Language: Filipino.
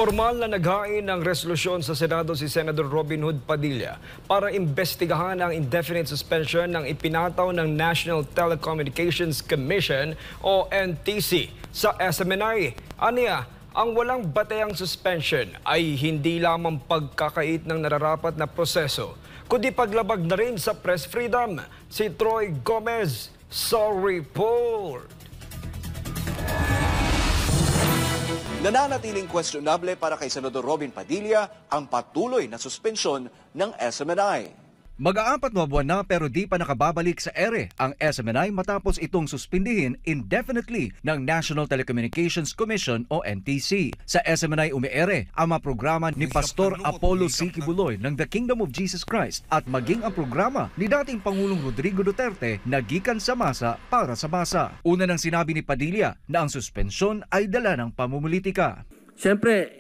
Formal na naghain ng resolusyon sa Senado si Senador Robin Hood Padilla para imbestigahan ang indefinite suspension ng ipinataw ng National Telecommunications Commission o NTC sa SMNI. Aniya, ang walang batayang suspension ay hindi lamang pagkakait ng nararapat na proseso, kundi paglabag na rin sa press freedom. Si Troy Gomez sa report. Nananatiling questionable para kay Senador Robin Padilla ang patuloy na suspensyon ng SMNI. Mag-aapat na buwan na pero di pa nakababalik sa ere ang SMNI matapos itong suspindihin indefinitely ng National Telecommunications Commission o NTC. Sa SMNI umiere ang mga programa ni Pastor Apollo C. Kibuloy ng The Kingdom of Jesus Christ at maging ang programa ni dating Pangulong Rodrigo Duterte na gikan sa masa para sa masa. Una nang sinabi ni Padilla na ang suspensyon ay dala ng pamumulitika. Siyempre,